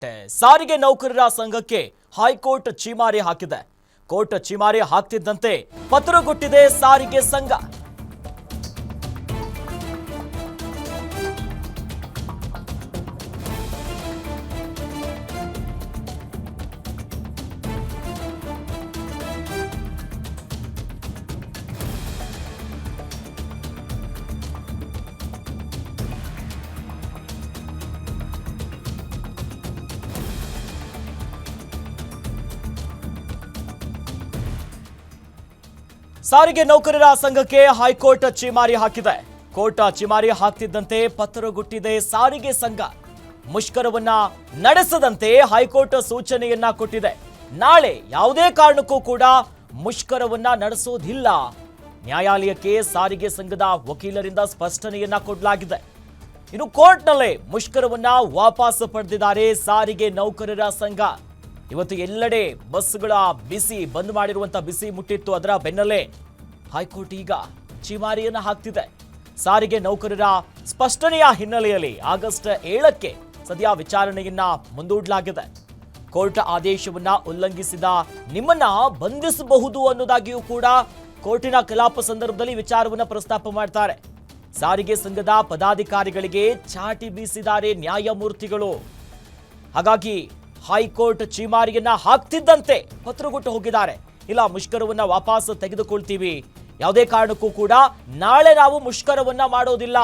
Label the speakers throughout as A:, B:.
A: ಸಾರಿಗೆ ನೌಕರರ ಸಂಘಕ್ಕೆ ಹೈಕೋರ್ಟ್ ಛೀಮಾರಿ ಹಾಕಿದೆ. ಕೋರ್ಟ್ ಛೀಮಾರಿ ಹಾಕ್ತಿದ್ದಂತೆ ಪತ್ರಗೊಟ್ಟಿದೆ ಸಾರಿಗೆ ಸಂಘ. ಸಾರಿಗೆ ನೌಕರರ ಸಂಘಕ್ಕೆ ಹೈಕೋರ್ಟ್ ಛೀಮಾರಿ ಹಾಕಿದೆ. ಕೋರ್ಟ್ ಛೀಮಾರಿ ಹಾಕ್ತಿದ್ದಂತೆ ಪತ್ರಗೊಟ್ಟಿದೆ ಸಾರಿಗೆ ಸಂಘ. ಮುಷ್ಕರವನ್ನ ನಡೆಸದಂತೆ ಹೈಕೋರ್ಟ್ ಸೂಚನೆಯನ್ನ ಕೊಟ್ಟಿದೆ. ನಾಳೆ ಯಾವುದೇ ಕಾರಣಕ್ಕೂ ಕೂಡ ಮುಷ್ಕರವನ್ನ ನಡೆಸೋದಿಲ್ಲ. ನ್ಯಾಯಾಲಯಕ್ಕೆ ಸಾರಿಗೆ ಸಂಘದ ವಕೀಲರಿಂದ ಸ್ಪಷ್ಟನೆಯನ್ನ ಕೊಡಲಾಗಿದೆ. ಇನ್ನು ಕೋರ್ಟ್ನಲ್ಲೇ ಮುಷ್ಕರವನ್ನ ವಾಪಸ್ ಪಡೆದಿದ್ದಾರೆ ಸಾರಿಗೆ ನೌಕರರ ಸಂಘ. ಇವತ್ತು ಎಲ್ಲೆಡೆ ಬಸ್ಗಳ ಬಿಸಿ ಬಂದ್ ಮಾಡಿರುವಂತಹ ಬಿಸಿ ಮುಟ್ಟಿತ್ತು. ಅದರ ಬೆನ್ನಲ್ಲೇ ಹೈಕೋರ್ಟ್ ಈಗ ಛೀಮಾರಿಯನ್ನ ಹಾಕ್ತಿದೆ. ಸಾರಿಗೆ ನೌಕರರ ಸ್ಪಷ್ಟನೆಯ ಹಿನ್ನೆಲೆಯಲ್ಲಿ ಆಗಸ್ಟ್ 7ಕ್ಕೆ ಸದ್ಯ ವಿಚಾರಣೆಯನ್ನ ಮುಂದೂಡಲಾಗಿದೆ. ಕೋರ್ಟ್ ಆದೇಶವನ್ನ ಉಲ್ಲಂಘಿಸಿದ ನಿಮ್ಮನ್ನ ಬಂಧಿಸಬಹುದು ಅನ್ನೋದಾಗಿಯೂ ಕೂಡ ಕೋರ್ಟಿನ ಕಲಾಪ ಸಂದರ್ಭದಲ್ಲಿ ವಿಚಾರವನ್ನ ಪ್ರಸ್ತಾಪ ಮಾಡ್ತಾರೆ. ಸಾರಿಗೆ ಸಂಘದ ಪದಾಧಿಕಾರಿಗಳಿಗೆ ಚಾಟಿ ಬೀಸಿದ್ದಾರೆ ನ್ಯಾಯಮೂರ್ತಿಗಳು. ಹಾಗಾಗಿ ಹೈಕೋರ್ಟ್ ಛೀಮಾರಿಯನ್ನ ಹಾಕ್ತಿದ್ದಂತೆ ಪತ್ರಗೊಟ್ಟು ಹೋಗಿದ್ದಾರೆ. ಇಲ್ಲ, ಮುಷ್ಕರವನ್ನ ವಾಪಸ್ ತೆಗೆದುಕೊಳ್ತೀವಿ, ಯಾವುದೇ ಕಾರಣಕ್ಕೂ ಕೂಡ ನಾಳೆ ನಾವು ಮುಷ್ಕರವನ್ನ ಮಾಡೋದಿಲ್ಲ.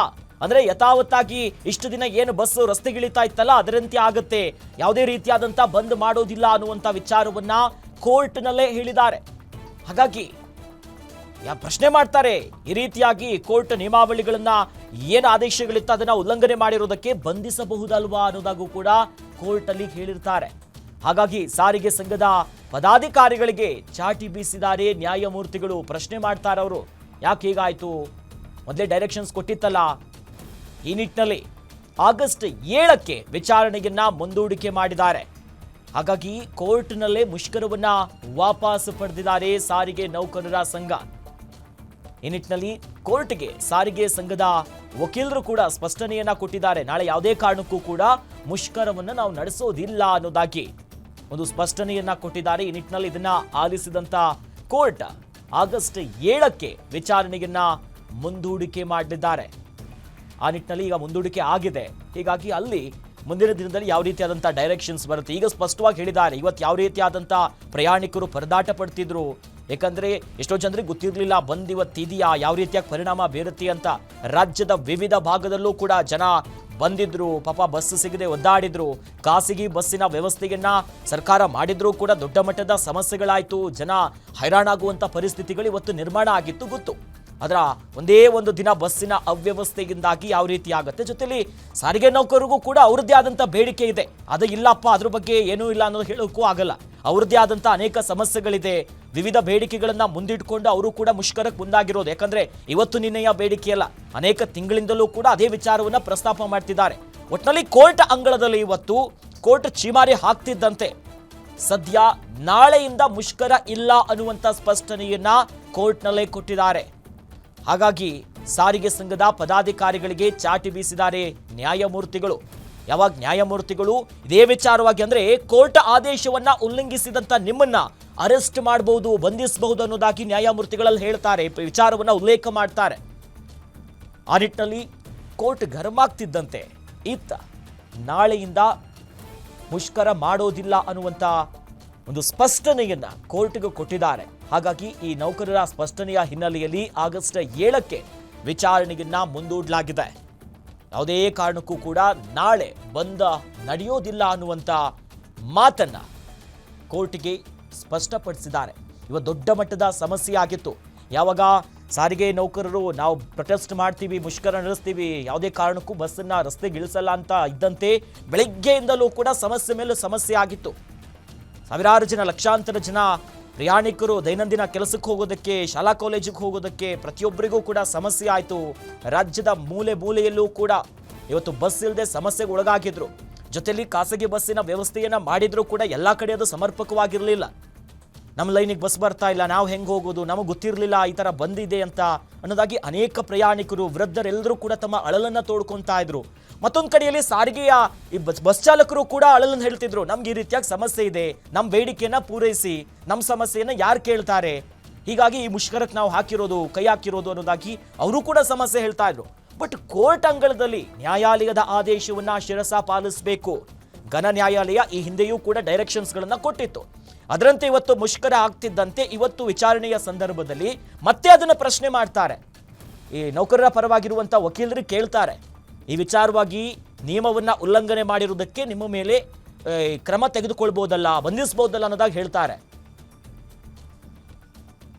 A: ಅಂದ್ರೆ ಯಥಾವತ್ತಾಗಿ ಇಷ್ಟು ದಿನ ಏನು ಬಸ್ ರಸ್ತೆಗಿಳಿತಾ ಇತ್ತಲ್ಲ ಅದರಂತೆ ಆಗುತ್ತೆ, ಯಾವುದೇ ರೀತಿಯಾದಂತ ಬಂದ್ ಮಾಡೋದಿಲ್ಲ ಅನ್ನುವಂತ ವಿಚಾರವನ್ನ ಕೋರ್ಟ್ನಲ್ಲೇ ಹೇಳಿದ್ದಾರೆ. ಹಾಗಾಗಿ ಪ್ರಶ್ನೆ ಮಾಡ್ತಾರೆ, ಈ ರೀತಿಯಾಗಿ ಕೋರ್ಟ್ ನಿಯಮಾವಳಿಗಳನ್ನ ಏನು ಆದೇಶಗಳಿತ್ತು ಅದನ್ನ ಉಲ್ಲಂಘನೆ ಮಾಡಿರೋದಕ್ಕೆ ಬಂಧಿಸಬಹುದಲ್ವಾ ಅನ್ನೋದಾಗೂ ಕೂಡ ಕೋರ್ಟ್ ಅಲ್ಲಿ ಹೇಳಿರ್ತಾರೆ. ಹಾಗಾಗಿ ಸಾರಿಗೆ ಸಂಘದ ಪದಾಧಿಕಾರಿಗಳಿಗೆ ಚಾಟಿ ಬೀಸಿದ್ದಾರೆ ನ್ಯಾಯಮೂರ್ತಿಗಳು. ಪ್ರಶ್ನೆ ಮಾಡ್ತಾರೆ ಅವರು, ಯಾಕೆ ಹೀಗಾಯ್ತು, ಮೊದಲೇ ಡೈರೆಕ್ಷನ್ಸ್ ಕೊಟ್ಟಿತ್ತಲ್ಲ. ಈ ನಿಟ್ಟಿನಲ್ಲಿ ಆಗಸ್ಟ್ 7ಕ್ಕೆ ವಿಚಾರಣೆಯನ್ನ ಮುಂದೂಡಿಕೆ ಮಾಡಿದ್ದಾರೆ. ಹಾಗಾಗಿ ಕೋರ್ಟ್ನಲ್ಲೇ ಮುಷ್ಕರವನ್ನ ವಾಪಸ್ ಪಡೆದಿದ್ದಾರೆ ಸಾರಿಗೆ ನೌಕರರ ಸಂಘ. ಈ ನಿಟ್ಟಿನಲ್ಲಿ ಕೋರ್ಟ್ಗೆ ಸಾರಿಗೆ ಸಂಘದ ವಕೀಲರು ಕೂಡ ಸ್ಪಷ್ಟನೆಯನ್ನ ಕೊಟ್ಟಿದ್ದಾರೆ. ನಾಳೆ ಯಾವುದೇ ಕಾರಣಕ್ಕೂ ಕೂಡ ಮುಷ್ಕರವನ್ನ ನಾವು ನಡೆಸೋದಿಲ್ಲ ಅನ್ನೋದಾಗಿ ಒಂದು ಸ್ಪಷ್ಟನೆಯನ್ನ ಕೊಟ್ಟಿದ್ದಾರೆ. ಈ ನಿಟ್ಟಿನಲ್ಲಿ ಇದನ್ನ ಆಲಿಸಿದಂತ ಕೋರ್ಟ್ ಆಗಸ್ಟ್ 7ಕ್ಕೆ ವಿಚಾರಣೆಯನ್ನ ಮುಂದೂಡಿಕೆ ಮಾಡಿದ್ದಾರೆ. ಆ ನಿಟ್ಟಿನಲ್ಲಿ ಈಗ ಮುಂದೂಡಿಕೆ ಆಗಿದೆ. ಹೀಗಾಗಿ ಅಲ್ಲಿ ಮುಂದಿನ ದಿನದಲ್ಲಿ ಯಾವ ರೀತಿಯಾದಂಥ ಡೈರೆಕ್ಷನ್ಸ್ ಬರುತ್ತೆ. ಈಗ ಸ್ಪಷ್ಟವಾಗಿ ಹೇಳಿದ್ದಾರೆ, ಇವತ್ತು ಯಾವ ರೀತಿಯಾದಂಥ ಪ್ರಯಾಣಿಕರು ಪರದಾಟ ಪಡ್ತಿದ್ರು, ಯಾಕಂದ್ರೆ ಎಷ್ಟೋ ಜನರಿಗೆ ಗೊತ್ತಿರಲಿಲ್ಲ ಬಂದ್ ಇವತ್ತಿದೆಯಾ, ಯಾವ ರೀತಿಯಾಗಿ ಪರಿಣಾಮ ಬೀರುತ್ತೆ ಅಂತ. ರಾಜ್ಯದ ವಿವಿಧ ಭಾಗದಲ್ಲೂ ಕೂಡ ಜನ ಬಂದಿದ್ರು, ಪಾಪ ಬಸ್ ಸಿಗದೆ ಒದ್ದಾಡಿದ್ರು. ಖಾಸಗಿ ಬಸ್ಸಿನ ವ್ಯವಸ್ಥೆಯನ್ನ ಸರ್ಕಾರ ಮಾಡಿದ್ರೂ ಕೂಡ ದೊಡ್ಡ ಮಟ್ಟದ ಸಮಸ್ಯೆಗಳಾಯಿತು. ಜನ ಹೈರಾಣಾಗುವಂಥ ಪರಿಸ್ಥಿತಿಗಳು ಇವತ್ತು ನಿರ್ಮಾಣ ಆಗಿತ್ತು ಗೊತ್ತು. ಅದರ ಒಂದೇ ಒಂದು ದಿನ ಬಸ್ಸಿನ ಅವ್ಯವಸ್ಥೆಯಿಂದಾಗಿ ಯಾವ ರೀತಿ ಆಗುತ್ತೆ. ಜೊತೆಲಿ ಸಾರಿಗೆ ನೌಕರರಿಗೂ ಕೂಡ ಅವ್ರದ್ದೇ ಆದಂಥ ಬೇಡಿಕೆ ಇದೆ. ಅದು ಇಲ್ಲಪ್ಪ ಅದ್ರ ಬಗ್ಗೆ ಏನೂ ಇಲ್ಲ ಅನ್ನೋದು ಹೇಳೋಕ್ಕೂ ಆಗಲ್ಲ. ಅವ್ರದ್ದೇ ಆದಂಥ ಅನೇಕ ಸಮಸ್ಯೆಗಳಿದೆ. ವಿವಿಧ ಬೇಡಿಕೆಗಳನ್ನ ಮುಂದಿಟ್ಕೊಂಡು ಅವರು ಕೂಡ ಮುಷ್ಕರಕ್ಕೆ ಮುಂದಾಗಿರೋದು. ಯಾಕಂದ್ರೆ ಇವತ್ತು ನಿನ್ನೆಯ ಬೇಡಿಕೆಯಲ್ಲ, ಅನೇಕ ತಿಂಗಳಿಂದಲೂ ಕೂಡ ಅದೇ ವಿಚಾರವನ್ನ ಪ್ರಸ್ತಾಪ ಮಾಡ್ತಿದ್ದಾರೆ. ಒಟ್ಟಿನಲ್ಲಿ ಕೋರ್ಟ್ ಅಂಗಳದಲ್ಲಿ ಇವತ್ತು ಕೋರ್ಟ್ ಛೀಮಾರಿ ಹಾಕ್ತಿದ್ದಂತೆ ಸದ್ಯ ನಾಳೆಯಿಂದ ಮುಷ್ಕರ ಇಲ್ಲ ಅನ್ನುವಂಥ ಸ್ಪಷ್ಟನೆಯನ್ನ ಕೋರ್ಟ್ನಲ್ಲೇ ಕೊಟ್ಟಿದ್ದಾರೆ. ಹಾಗಾಗಿ ಸಾರಿಗೆ ಸಂಘದ ಪದಾಧಿಕಾರಿಗಳಿಗೆ ಚಾಟಿ ಬೀಸಿದ್ದಾರೆ ನ್ಯಾಯಮೂರ್ತಿಗಳು. ಯಾವಾಗ ನ್ಯಾಯಮೂರ್ತಿಗಳು ಇದೇ ವಿಚಾರವಾಗಿ ಅಂದ್ರೆ ಕೋರ್ಟ್ ಆದೇಶವನ್ನ ಉಲ್ಲಂಘಿಸಿದಂತ ನಿಮ್ಮನ್ನ ಅರೆಸ್ಟ್ ಮಾಡಬಹುದು, ಬಂಧಿಸಬಹುದು ಅನ್ನೋದಾಗಿ ನ್ಯಾಯಮೂರ್ತಿಗಳಲ್ಲಿ ಹೇಳ್ತಾರೆ, ವಿಚಾರವನ್ನ ಉಲ್ಲೇಖ ಮಾಡ್ತಾರೆ. ಆ ನಿಟ್ಟಿನಲ್ಲಿ ಕೋರ್ಟ್ ಗರಮಾಗ್ತಿದ್ದಂತೆ ಇತ್ತ ನಾಳೆಯಿಂದ ಮುಷ್ಕರ ಮಾಡೋದಿಲ್ಲ ಅನ್ನುವಂತ ಒಂದು ಸ್ಪಷ್ಟನೆಯನ್ನ ಕೋರ್ಟ್ಗೆ ಕೊಟ್ಟಿದ್ದಾರೆ. ಹಾಗಾಗಿ ಈ ನೌಕರರ ಸ್ಪಷ್ಟನೆಯ ಹಿನ್ನೆಲೆಯಲ್ಲಿ ಆಗಸ್ಟ್ 7ಕ್ಕೆ ವಿಚಾರಣೆಯನ್ನ ಮುಂದೂಡಲಾಗಿದೆ. ಯಾವುದೇ ಕಾರಣಕ್ಕೂ ಕೂಡ ನಾಳೆ ಬಂದ ನಡೆಯೋದಿಲ್ಲ ಅನ್ನುವಂಥ ಮಾತನ್ನ ಕೋರ್ಟ್ಗೆ ಸ್ಪಷ್ಟಪಡಿಸಿದ್ದಾರೆ. ಇವತ್ತು ದೊಡ್ಡ ಮಟ್ಟದ ಸಮಸ್ಯೆ ಆಗಿತ್ತು. ಯಾವಾಗ ಸಾರಿಗೆ ನೌಕರರು ನಾವು ಪ್ರೊಟೆಸ್ಟ್ ಮಾಡ್ತೀವಿ, ಮುಷ್ಕರ ನಡೆಸ್ತೀವಿ, ಯಾವುದೇ ಕಾರಣಕ್ಕೂ ಬಸ್ಸನ್ನ ರಸ್ತೆಗೆ ಇಳಿಸಲ್ಲ ಅಂತ ಇದ್ದಂತೆ ಬೆಳಗ್ಗೆಯಿಂದಲೂ ಕೂಡ ಸಮಸ್ಯೆ ಮೇಲೆ ಸಮಸ್ಯೆ ಆಗಿತ್ತು. ಸಾವಿರಾರು ಜನ, ಲಕ್ಷಾಂತರ ಜನ ಪ್ರಯಾಣಿಕರು ದೈನಂದಿನ ಕೆಲಸಕ್ಕೆ ಹೋಗೋದಕ್ಕೆ, ಶಾಲಾ ಕಾಲೇಜಿಗೆ ಹೋಗೋದಕ್ಕೆ ಪ್ರತಿಯೊಬ್ಬರಿಗೂ ಕೂಡ ಸಮಸ್ಯೆ ಆಯಿತು. ರಾಜ್ಯದ ಮೂಲೆ ಮೂಲೆಯಲ್ಲೂ ಕೂಡ ಇವತ್ತು ಬಸ್ ಇಲ್ಲದೆ ಸಮಸ್ಯೆಗೆ ಒಳಗಾಗಿದ್ರು. ಜೊತೆಯಲ್ಲಿ ಖಾಸಗಿ ಬಸ್ಸಿನ ವ್ಯವಸ್ಥೆಯನ್ನ ಮಾಡಿದ್ರೂ ಕೂಡ ಎಲ್ಲ ಕಡೆ ಅದು ಸಮರ್ಪಕವಾಗಿರಲಿಲ್ಲ. ನಮ್ಮ ಲೈನಿಗೆ ಬಸ್ ಬರ್ತಾ ಇಲ್ಲ, ನಾವು ಹೆಂಗೆ ಹೋಗೋದು, ನಮಗೆ ಗೊತ್ತಿರಲಿಲ್ಲ ಈ ಥರ ಬಂದಿದೆ ಅಂತ ಅನ್ನೋದಾಗಿ ಅನೇಕ ಪ್ರಯಾಣಿಕರು, ವೃದ್ಧರೆಲ್ಲರೂ ಕೂಡ ತಮ್ಮ ಅಳಲನ್ನು ತೋಡ್ಕೊತಾ ಇದ್ರು. ಮತ್ತೊಂದು ಕಡೆಯಲ್ಲಿ ಸಾರಿಗೆಯ ಈ ಬಸ್ ಚಾಲಕರು ಕೂಡ ಅಳಲನ್ನು ಹೇಳ್ತಿದ್ರು, ನಮ್ಗೆ ಈ ರೀತಿಯಾಗಿ ಸಮಸ್ಯೆ ಇದೆ, ನಮ್ಮ ಬೇಡಿಕೆಯನ್ನು ಪೂರೈಸಿ, ನಮ್ಮ ಸಮಸ್ಯೆಯನ್ನು ಯಾರು ಕೇಳ್ತಾರೆ, ಹೀಗಾಗಿ ಈ ಮುಷ್ಕರಕ್ಕೆ ನಾವು ಕೈ ಹಾಕಿರೋದು ಅನ್ನೋದಾಗಿ ಅವರು ಕೂಡ ಸಮಸ್ಯೆ ಹೇಳ್ತಾ ಇದ್ರು. ಬಟ್ ಕೋರ್ಟ್ ಅಂಗಳದಲ್ಲಿ ನ್ಯಾಯಾಲಯದ ಆದೇಶವನ್ನ ಶಿರಸ ಪಾಲಿಸಬೇಕು. ಘನ ನ್ಯಾಯಾಲಯ ಈ ಹಿಂದೆಯೂ ಕೂಡ ಡೈರೆಕ್ಷನ್ಸ್ಗಳನ್ನು ಕೊಟ್ಟಿತ್ತು. ಅದರಂತೆ ಇವತ್ತು ಮುಷ್ಕರ ಆಗ್ತಿದ್ದಂತೆ ಇವತ್ತು ವಿಚಾರಣೆಯ ಸಂದರ್ಭದಲ್ಲಿ ಮತ್ತೆ ಅದನ್ನು ಪ್ರಶ್ನೆ ಮಾಡ್ತಾರೆ. ಈ ನೌಕರರ ಪರವಾಗಿರುವಂಥ ವಕೀಲರು ಕೇಳ್ತಾರೆ, ಈ ವಿಚಾರವಾಗಿ ನಿಯಮವನ್ನು ಉಲ್ಲಂಘನೆ ಮಾಡಿರುವುದಕ್ಕೆ ನಿಮ್ಮ ಮೇಲೆ ಕ್ರಮ ತೆಗೆದುಕೊಳ್ಬೋದಲ್ಲ, ಬಂಧಿಸಬಹುದಲ್ಲ ಅನ್ನೋದಾಗಿ ಹೇಳ್ತಾರೆ.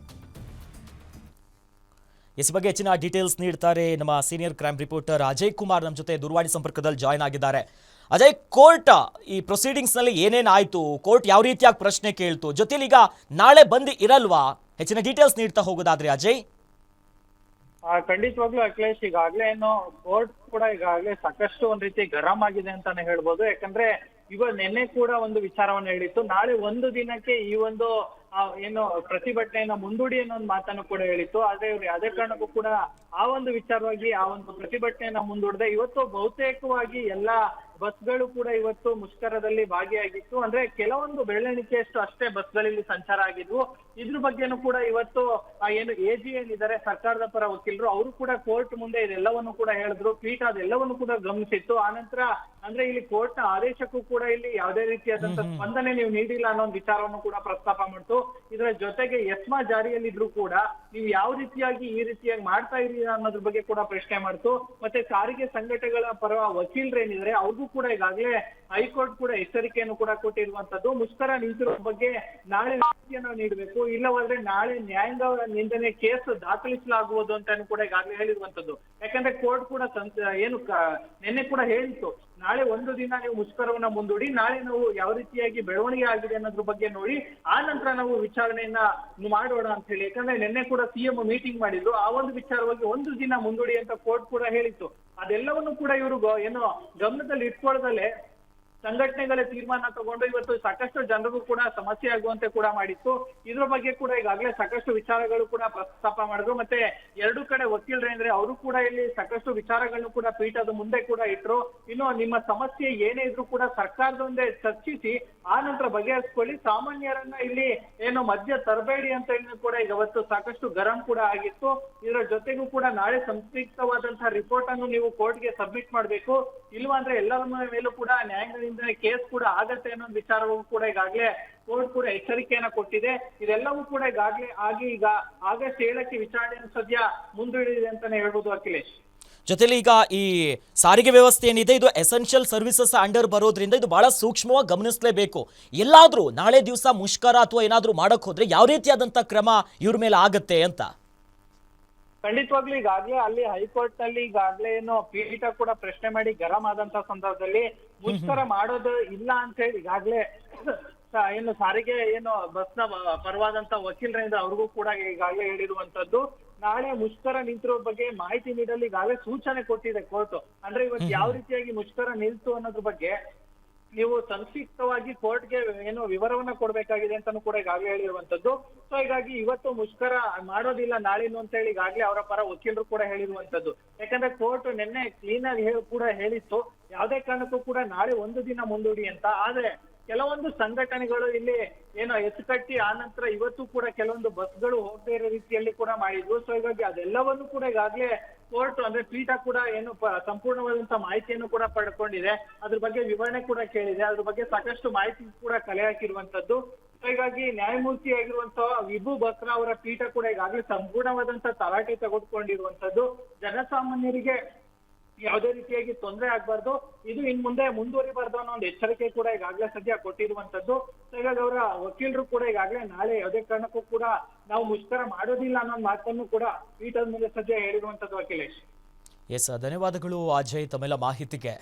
A: ಇಸ್ ಬಗ್ಗೆ ಹೆಚ್ಚಿನ ಡೀಟೇಲ್ಸ್ ನೀಡ್ತಾರೆ ನಮ್ಮ senior crime reporter Ajay Kumar, ನಮ್ಮ ಜೊತೆ ದೂರವಾಣಿ ಸಂಪರ್ಕದಲ್ಲಿ ಜಾಯ್ನ್ ಆಗಿದ್ದಾರೆ. ಅಜಯ್, ಕೋರ್ಟ್ ಈ ಪ್ರೊಸೀಡಿಂಗ್ಸ್ ನಲ್ಲಿ ಏನೇನಾಯ್ತು, ಕೋರ್ಟ್ ಯಾವ ರೀತಿಯಾಗಿ ಪ್ರಶ್ನೆ ಕೇಳ್ತು, ಜೊತೆಲಿ ಈಗ ನಾಳೆ ಬಂದು ಇರಲ್ವಾ, ಹೆಚ್ಚಿನ ಡೀಟೇಲ್ಸ್ ನೀಡ್ತಾ ಹೋಗೋದಾದ್ರೆ ಅಜಯ್.
B: ಖಂಡಿತವಾಗ್ಲೂ ಅಖಿಲೇಶ್, ಈಗಾಗ್ಲೇ ಏನು ಕೋರ್ಟ್ ಕೂಡ ಈಗಾಗಲೇ ಸಾಕಷ್ಟು ಒಂದ್ ರೀತಿ ಗರಂ ಆಗಿದೆ ಅಂತಾನೆ ಹೇಳ್ಬೋದು. ಯಾಕಂದ್ರೆ ನಿನ್ನೆ ಕೂಡ ಒಂದು ವಿಚಾರವನ್ನು ಹೇಳಿತ್ತು, ನಾಳೆ ಒಂದು ದಿನಕ್ಕೆ ಈ ಒಂದು ಏನು ಪ್ರತಿಭಟನೆಯನ್ನ ಮುಂದೂಡಿ ಅನ್ನೋ ಒಂದು ಮಾತನ್ನು ಕೂಡ ಹೇಳಿತ್ತು. ಆದ್ರೆ ಇವ್ರು ಯಾವುದೇ ಕಾರಣಕ್ಕೂ ಕೂಡ ಆ ಒಂದು ವಿಚಾರವಾಗಿ ಆ ಒಂದು ಪ್ರತಿಭಟನೆಯನ್ನ ಮುಂದೂಡದೆ ಇವತ್ತು ಬಹುತೇಕವಾಗಿ ಎಲ್ಲಾ ಬಸ್ಗಳು ಕೂಡ ಇವತ್ತು ಮುಷ್ಕರದಲ್ಲಿ ಭಾಗಿಯಾಗಿತ್ತು. ಅಂದ್ರೆ ಕೆಲವೊಂದು ಬೆರಳೆಣಿಕೆಯಷ್ಟು ಅಷ್ಟೇ ಬಸ್ಗಳಲ್ಲಿ ಸಂಚಾರ ಆಗಿದ್ವು. ಇದ್ರ ಬಗ್ಗೆನೂ ಕೂಡ ಇವತ್ತು ಏನು ಎಜಿ ಏನಿದ್ದಾರೆ ಸರ್ಕಾರದ ಪರ ವಕೀಲರು, ಅವರು ಕೂಡ ಕೋರ್ಟ್ ಮುಂದೆ ಇದೆಲ್ಲವನ್ನು ಕೂಡ ಹೇಳಿದ್ರು. ಪೀಠ ಅದೆಲ್ಲವನ್ನು ಕೂಡ ಗಮನಿಸಿತ್ತು. ಆನಂತರ ಅಂದ್ರೆ ಇಲ್ಲಿ ಕೋರ್ಟ್ ನ ಆದೇಶಕ್ಕೂ ಕೂಡ ಇಲ್ಲಿ ಯಾವುದೇ ರೀತಿಯಾದಂತಹ ಸ್ಪಂದನೆ ನೀವು ನೀಡಿಲ್ಲ ಅನ್ನೋ ಒಂದು ವಿಚಾರವನ್ನು ಕೂಡ ಪ್ರಸ್ತಾಪ ಮಾಡ್ತು. ಇದರ ಜೊತೆಗೆ ಎಸ್ಮಾ ಜಾರಿಯಲ್ಲಿದ್ರು ಕೂಡ ನೀವು ಯಾವ ರೀತಿಯಾಗಿ ಈ ರೀತಿಯಾಗಿ ಮಾಡ್ತಾ ಇದ್ದೀರಾ ಅನ್ನೋದ್ರ ಬಗ್ಗೆ ಕೂಡ ಪ್ರಶ್ನೆ ಮಾಡ್ತು. ಮತ್ತೆ ಸಾರಿಗೆ ಸಂಘಟನೆಗಳ ಪರ ವಕೀಲರು ಏನಿದ್ರೆ ಅವ್ರಿಗೂ ಕೂಡ ಈಗಾಗಲೇ ಹೈಕೋರ್ಟ್ ಕೂಡ ಎಚ್ಚರಿಕೆಯನ್ನು ಕೂಡ ಕೊಟ್ಟಿರುವಂತದ್ದು. ಮುಷ್ಕರ ನಿಂತಿರೋ ಬಗ್ಗೆ ನಾಳೆ ಮಾಹಿತಿಯನ್ನು ನೀಡಬೇಕು, ಇಲ್ಲವಾದ್ರೆ ನಾಳೆ ನ್ಯಾಯಾಂಗ ನಿಂದನೆ ಕೇಸ್ ದಾಖಲಿಸಲಾಗುವುದು ಅಂತಾನು ಕೂಡ ಈಗಾಗಲೇ ಹೇಳಿರುವಂತದ್ದು. ಯಾಕಂದ್ರೆ ಕೋರ್ಟ್ ಕೂಡ ಏನು ನಿನ್ನೆ ಕೂಡ ಹೇಳಿತ್ತು, ನಾಳೆ ಒಂದು ದಿನ ನೀವು ಮುಷ್ಕರವನ್ನ ಮುಂದೂಡಿ, ನಾಳೆ ನಾವು ಯಾವ ರೀತಿಯಾಗಿ ಬೆಳವಣಿಗೆ ಆಗಿದೆ ಅನ್ನೋದ್ರ ಬಗ್ಗೆ ನೋಡಿ, ಆ ನಂತರ ನಾವು ವಿಚಾರಣೆಯನ್ನ ಮಾಡೋಣ ಅಂತ ಹೇಳಿ. ಯಾಕಂದ್ರೆ ನಿನ್ನೆ ಕೂಡ ಸಿಎಂ ಮೀಟಿಂಗ್ ಮಾಡಿದ್ರು, ಆ ಒಂದು ವಿಚಾರವಾಗಿ ಒಂದು ದಿನ ಮುಂದೂಡಿ ಅಂತ ಕೋರ್ಟ್ ಕೂಡ ಹೇಳಿತ್ತು. ಅದೆಲ್ಲವನ್ನು ಕೂಡ ಇವರು ಏನು ಗಮನದಲ್ಲಿ ಇಟ್ಕೊಳ್ಳದಲ್ಲೇ ಸಂಘಟನೆಗಳ ತೀರ್ಮಾನ ತಗೊಂಡು ಇವತ್ತು ಸಾಕಷ್ಟು ಜನರಿಗೂ ಕೂಡ ಸಮಸ್ಯೆ ಆಗುವಂತೆ ಕೂಡ ಮಾಡಿತ್ತು. ಇದ್ರ ಬಗ್ಗೆ ಕೂಡ ಈಗಾಗಲೇ ಸಾಕಷ್ಟು ವಿಚಾರಗಳು ಕೂಡ ಪ್ರಸ್ತಾಪ ಮಾಡಿದ್ರು. ಮತ್ತೆ ಎರಡು ಕಡೆ ವಕೀಲರೇಂದ್ರೆ ಅವರು ಕೂಡ ಇಲ್ಲಿ ಸಾಕಷ್ಟು ವಿಚಾರಗಳನ್ನು ಕೂಡ ಪೀಠದ ಮುಂದೆ ಕೂಡ ಇಟ್ರು. ಇನ್ನು ನಿಮ್ಮ ಸಮಸ್ಯೆ ಏನೇ ಇದ್ರು ಕೂಡ ಸರ್ಕಾರದೊಂದೇ ಚರ್ಚಿಸಿ ಆ ನಂತರ ಬಗೆಹರಿಸ್ಕೊಳ್ಳಿ, ಸಾಮಾನ್ಯರನ್ನ ಇಲ್ಲಿ ಏನು ಮಧ್ಯ ತರಬೇಡಿ ಅಂತ ಕೂಡ ಈಗ ಅವತ್ತು ಸಾಕಷ್ಟು ಗರಂ ಕೂಡ ಆಗಿತ್ತು. ಇದರ ಜೊತೆಗೂ ಕೂಡ ನಾಳೆ ಸಂಕ್ಷಿಪ್ತವಾದಂತಹ ರಿಪೋರ್ಟ್ ಅನ್ನು ನೀವು ಕೋರ್ಟ್ಗೆ ಸಬ್ಮಿಟ್ ಮಾಡಬೇಕು, ಇಲ್ವಾ ಅಂದ್ರೆ ಎಲ್ಲರ ಮೇಲೂ ಕೂಡ ನ್ಯಾಯಾಂಗದಿಂದ ಕೇಸ್ ಕೂಡ ಆಗತ್ತೆ ಅನ್ನೋ ವಿಚಾರವೂ ಕೂಡ ಈಗಾಗಲೇ ಕೋರ್ಟ್ ಕೂಡ ಎಚ್ಚರಿಕೆಯನ್ನ ಕೊಟ್ಟಿದೆ. ಇದೆಲ್ಲವೂ ಕೂಡ ಈಗಾಗಲೇ ಈಗ ಆಗಸ್ಟ್ 7ಕ್ಕೆ ವಿಚಾರಣೆಯನ್ನು ಸದ್ಯ ಮುಂದೂಡಿದೆ ಅಂತಾನೆ ಹೇಳ್ಬೋದು ಅಖಿಲೇಶ್.
A: ಜೊತೆಲಿ ಈಗ ಈ ಸಾರಿಗೆ ವ್ಯವಸ್ಥೆ ಏನಿದೆ ಇದು ಎಸೆನ್ಷಿಯಲ್ ಸರ್ವಿಸಸ್ ಅಂಡರ್ ಬರೋದ್ರಿಂದ ಇದು ಬಹಳ ಸೂಕ್ಷ್ಮವಾಗಿ ಗಮನಿಸಲೇಬೇಕು. ಎಲ್ಲಾದ್ರೂ ನಾಳೆ ದಿವಸ ಮುಷ್ಕರ ಅಥವಾ ಏನಾದ್ರೂ ಮಾಡಕ್ ಹೋದ್ರೆ ಯಾವ ರೀತಿಯಾದಂತ ಕ್ರಮ ಇವ್ರ ಮೇಲೆ ಆಗತ್ತೆ ಅಂತ.
B: ಖಂಡಿತವಾಗ್ಲೂ ಈಗಾಗಲೇ ಅಲ್ಲಿ ಹೈಕೋರ್ಟ್ ನಲ್ಲಿ ಈಗಾಗಲೇ ಏನು ಪೀಠ ಕೂಡ ಪ್ರಶ್ನೆ ಮಾಡಿ ಗರಂ ಆದಂತ ಸಂದರ್ಭದಲ್ಲಿ ಮುಷ್ಕರ ಮಾಡೋದು ಇಲ್ಲ ಅಂತ ಹೇಳಿ ಈಗಾಗಲೇ ಏನು ಸಾರಿಗೆ ಏನು ಬಸ್ನ ಪರವಾದಂತ ವಕೀಲರಿಂದ ಅವ್ರಿಗೂ ಕೂಡ ಈಗಾಗಲೇ ಹೇಳಿರುವಂತದ್ದು. ನಾಳೆ ಮುಷ್ಕರ ನಿಂತಿರೋ ಬಗ್ಗೆ ಮಾಹಿತಿ ನೀಡಲು ಈಗಾಗಲೇ ಸೂಚನೆ ಕೊಟ್ಟಿದೆ ಕೋರ್ಟ್. ಅಂದ್ರೆ ಇವತ್ತು ಯಾವ ರೀತಿಯಾಗಿ ಮುಷ್ಕರ ನಿಲ್ತು ಅನ್ನೋದ್ರ ಬಗ್ಗೆ ನೀವು ಸಂಕ್ಷಿಪ್ತವಾಗಿ ಕೋರ್ಟ್ಗೆ ಏನು ವಿವರವನ್ನ ಕೊಡ್ಬೇಕಾಗಿದೆ ಅಂತಾನು ಕೂಡ ಈಗಾಗಲೇ ಹೇಳಿರುವಂತದ್ದು. ಸೊ ಹೀಗಾಗಿ ಇವತ್ತು ಮುಷ್ಕರ ಮಾಡೋದಿಲ್ಲ ನಾಳಿನ ಅಂತ ಹೇಳಿ ಈಗಾಗಲೇ ಅವರ ಪರ ವಕೀಲರು ಕೂಡ ಹೇಳಿರುವಂತದ್ದು. ಯಾಕಂದ್ರೆ ಕೋರ್ಟ್ ನಿನ್ನೆ ಕ್ಲೀನ್ ಆಗಿ ಕೂಡ ಹೇಳಿತ್ತು, ಯಾವುದೇ ಕಾರಣಕ್ಕೂ ಕೂಡ ನಾಳೆ ಒಂದು ದಿನ ಮುಂದೂಡಿ ಅಂತ. ಆದ್ರೆ ಕೆಲವೊಂದು ಸಂಘಟನೆಗಳು ಇಲ್ಲಿ ಏನೋ ಎಚ್ಚುಕಟ್ಟಿ ಆ ನಂತರ ಇವತ್ತು ಕೂಡ ಕೆಲವೊಂದು ಬಸ್ಗಳು ಹೋಗದೇ ಇರೋ ರೀತಿಯಲ್ಲಿ ಕೂಡ ಮಾಡಿದ್ವು. ಸೊ ಹೀಗಾಗಿ ಅದೆಲ್ಲವನ್ನು ಕೂಡ ಈಗಾಗಲೇ ಕೋರ್ಟ್ ಅಂದ್ರೆ ಪೀಠ ಕೂಡ ಏನು ಸಂಪೂರ್ಣವಾದಂತಹ ಮಾಹಿತಿಯನ್ನು ಕೂಡ ಪಡ್ಕೊಂಡಿದೆ, ಅದ್ರ ಬಗ್ಗೆ ವಿವರಣೆ ಕೂಡ ಕೇಳಿದೆ, ಅದ್ರ ಬಗ್ಗೆ ಸಾಕಷ್ಟು ಮಾಹಿತಿ ಕೂಡ ಕಲೆ ಹಾಕಿರುವಂತದ್ದು. ಹೀಗಾಗಿ ನ್ಯಾಯಮೂರ್ತಿ ಆಗಿರುವಂತಹ ವಿಭು ಬಕ್ರಾ ಅವರ ಪೀಠ ಕೂಡ ಈಗಾಗಲೇ ಸಂಪೂರ್ಣವಾದಂತಹ ತರಾಟೆ ತೆಗೆದುಕೊಂಡಿರುವಂತದ್ದು. ಜನಸಾಮಾನ್ಯರಿಗೆ ಯಾವುದೇ ರೀತಿಯಾಗಿ ತೊಂದರೆ ಆಗ್ಬಾರ್ದು, ಇದು ಇನ್ ಮುಂದೆ ಮುಂದುವರಿಬಾರ್ದು ಅನ್ನೋ ಒಂದು ಎಚ್ಚರಿಕೆ ಕೂಡ ಈಗಾಗಲೇ ಸದ್ಯ ಕೊಟ್ಟಿರುವಂತದ್ದು. ಹೀಗಾಗಿ ಅವರ ವಕೀಲರು ಕೂಡ ಈಗಾಗಲೇ ನಾಳೆ ಯಾವುದೇ ಕಾರಣಕ್ಕೂ ಕೂಡ ನಾವು ಮುಷ್ಕರ ಮಾಡೋದಿಲ್ಲ ಅನ್ನೋ ಮಾತನ್ನು ಕೂಡ ಪೀಠದ ಮುಂದೆ ಸದ್ಯ ಹೇಳಿರುವಂತದ್ದು ಅಖಿಲೇಶ್.
A: ಎಸ್, ಧನ್ಯವಾದಗಳು ಅಜಯ್ ತಮ್ಮೆಲ್ಲ ಮಾಹಿತಿಗೆ.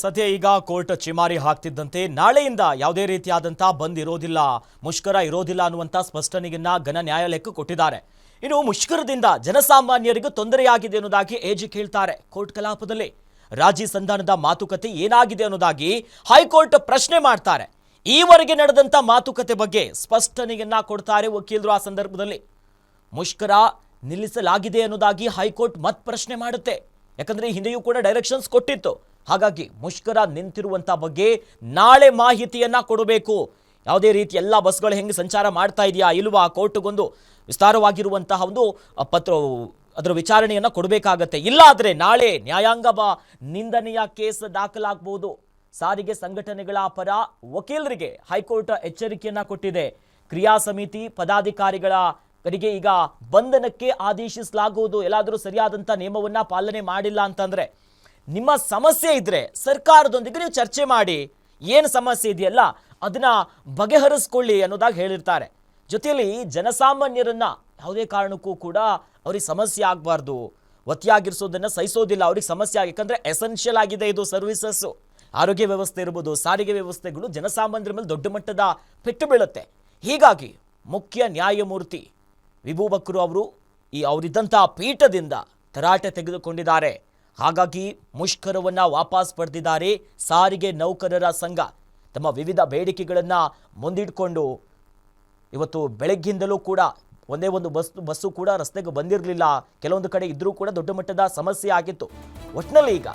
A: ಸದ್ಯ ಈಗ ಕೋರ್ಟ್ ಚಿಮಾರಿ ಹಾಕ್ತಿದ್ದಂತೆ ನಾಳೆಯಿಂದ ಯಾವುದೇ ರೀತಿಯಾದಂಥ ಬಂದ್ ಇರೋದಿಲ್ಲ, ಮುಷ್ಕರ ಇರೋದಿಲ್ಲ ಅನ್ನುವಂಥ ಸ್ಪಷ್ಟನೆಯನ್ನ ಘನ ನ್ಯಾಯಾಲಯಕ್ಕೆ ಕೊಟ್ಟಿದ್ದಾರೆ. ಇನ್ನು ಮುಷ್ಕರದಿಂದ ಜನಸಾಮಾನ್ಯರಿಗೂ ತೊಂದರೆಯಾಗಿದೆ ಅನ್ನೋದಾಗಿ ಎಜಿ ಹೇಳ್ತಾರೆ. ಕೋರ್ಟ್ ಕಲಾಪದಲ್ಲಿ ರಾಜಿ ಸಂಧಾನದ ಮಾತುಕತೆ ಏನಾಗಿದೆ ಅನ್ನೋದಾಗಿ ಹೈಕೋರ್ಟ್ ಪ್ರಶ್ನೆ ಮಾಡ್ತಾರೆ. ಈವರೆಗೆ ನಡೆದಂಥ ಮಾತುಕತೆ ಬಗ್ಗೆ ಸ್ಪಷ್ಟನೆಯನ್ನ ಕೊಡ್ತಾರೆ ವಕೀಲರು. ಆ ಸಂದರ್ಭದಲ್ಲಿ ಮುಷ್ಕರ ನಿಲ್ಲಿಸಲಾಗಿದೆ ಅನ್ನೋದಾಗಿ ಹೈಕೋರ್ಟ್ ಮತ್ತೆ ಪ್ರಶ್ನೆ ಮಾಡುತ್ತೆ. ಯಾಕಂದ್ರೆ ಹಿಂದೆಯೂ ಕೂಡ ಡೈರೆಕ್ಷನ್ಸ್ ಕೊಟ್ಟಿತ್ತು. ಹಾಗಾಗಿ ಮುಷ್ಕರ ನಿಂತಿರುವಂಥ ಬಗ್ಗೆ ನಾಳೆ ಮಾಹಿತಿಯನ್ನ ಕೊಡಬೇಕು. ಯಾವುದೇ ರೀತಿ ಎಲ್ಲ ಬಸ್ಗಳು ಹೆಂಗೆ ಸಂಚಾರ ಮಾಡ್ತಾ ಇದೆಯಾ ಇಲ್ವಾ, ಕೋರ್ಟ್ಗೊಂದು ವಿಸ್ತಾರವಾಗಿರುವಂತಹ ಒಂದು ಅದರ ವಿಚಾರಣೆಯನ್ನ ಕೊಡಬೇಕಾಗತ್ತೆ. ಇಲ್ಲ ಆದರೆ ನಾಳೆ ನ್ಯಾಯಾಂಗ ನಿಂದನೆಯ ಕೇಸ್ ದಾಖಲಾಗಬಹುದು. ಸಾರಿಗೆ ಸಂಘಟನೆಗಳ ಪರ ವಕೀಲರಿಗೆ ಹೈಕೋರ್ಟ್ ಎಚ್ಚರಿಕೆಯನ್ನ ಕೊಟ್ಟಿದೆ. ಕ್ರಿಯಾ ಸಮಿತಿ ಪದಾಧಿಕಾರಿಗಳಿಗೆ ಈಗ ಬಂಧನಕ್ಕೆ ಆದೇಶಿಸಲಾಗುವುದು. ಎಲ್ಲಾದರೂ ಸರಿಯಾದಂಥ ನಿಯಮವನ್ನ ಪಾಲನೆ ಮಾಡಿಲ್ಲ ಅಂತಂದ್ರೆ ನಿಮ್ಮ ಸಮಸ್ಯೆ ಇದ್ರೆ ಸರ್ಕಾರದೊಂದಿಗೆ ನೀವು ಚರ್ಚೆ ಮಾಡಿ, ಏನು ಸಮಸ್ಯೆ ಇದೆಯಲ್ಲ ಅದನ್ನ ಬಗೆಹರಿಸ್ಕೊಳ್ಳಿ ಅನ್ನೋದಾಗಿ ಹೇಳಿರ್ತಾರೆ. ಜೊತೆಯಲ್ಲಿ ಜನಸಾಮಾನ್ಯರನ್ನ ಯಾವುದೇ ಕಾರಣಕ್ಕೂ ಕೂಡ ಅವ್ರಿಗೆ ಸಮಸ್ಯೆ ಆಗಬಾರ್ದು, ಒತ್ತಿಯಾಗಿರಿಸೋದನ್ನ ಸಹಿಸೋದಿಲ್ಲ. ಅವ್ರಿಗೆ ಸಮಸ್ಯೆ ಯಾಕಂದ್ರೆ ಎಸೆನ್ಷಿಯಲ್ ಆಗಿದೆ ಇದು ಸರ್ವಿಸಸ್. ಆರೋಗ್ಯ ವ್ಯವಸ್ಥೆ ಇರ್ಬೋದು, ಸಾರಿಗೆ ವ್ಯವಸ್ಥೆಗಳು ಜನಸಾಮಾನ್ಯರ ಮೇಲೆ ದೊಡ್ಡ ಮಟ್ಟದ ಪೆಟ್ಟು ಬೀಳುತ್ತೆ. ಹೀಗಾಗಿ ಮುಖ್ಯ ನ್ಯಾಯಮೂರ್ತಿ ವಿಭು ಬಕ್ರು ಅವರು ಅವರಿದ್ದಂಥ ಪೀಠದಿಂದ ತರಾಟೆ ತೆಗೆದುಕೊಂಡಿದ್ದಾರೆ. ಹಾಗಾಗಿ ಮುಷ್ಕರವನ್ನ ವಾಪಸ್ ಪಡೆದಿದ್ದಾರೆ. ಸಾರಿಗೆ ನೌಕರರ ಸಂಘ ತಮ್ಮ ವಿವಿಧ ಬೇಡಿಕೆಗಳನ್ನು ಮುಂದಿಟ್ಕೊಂಡು ಇವತ್ತು ಬೆಳಗ್ಗಿಂದಲೂ ಕೂಡ ಒಂದೇ ಒಂದು ಬಸ್ಸು ಕೂಡ ರಸ್ತೆಗೆ ಬಂದಿರಲಿಲ್ಲ. ಕೆಲವೊಂದು ಕಡೆ ಇದ್ರೂ ಕೂಡ ದೊಡ್ಡ ಮಟ್ಟದ ಸಮಸ್ಯೆ ಆಗಿತ್ತು. ಒಟ್ಟಿನಲ್ಲಿ ಈಗ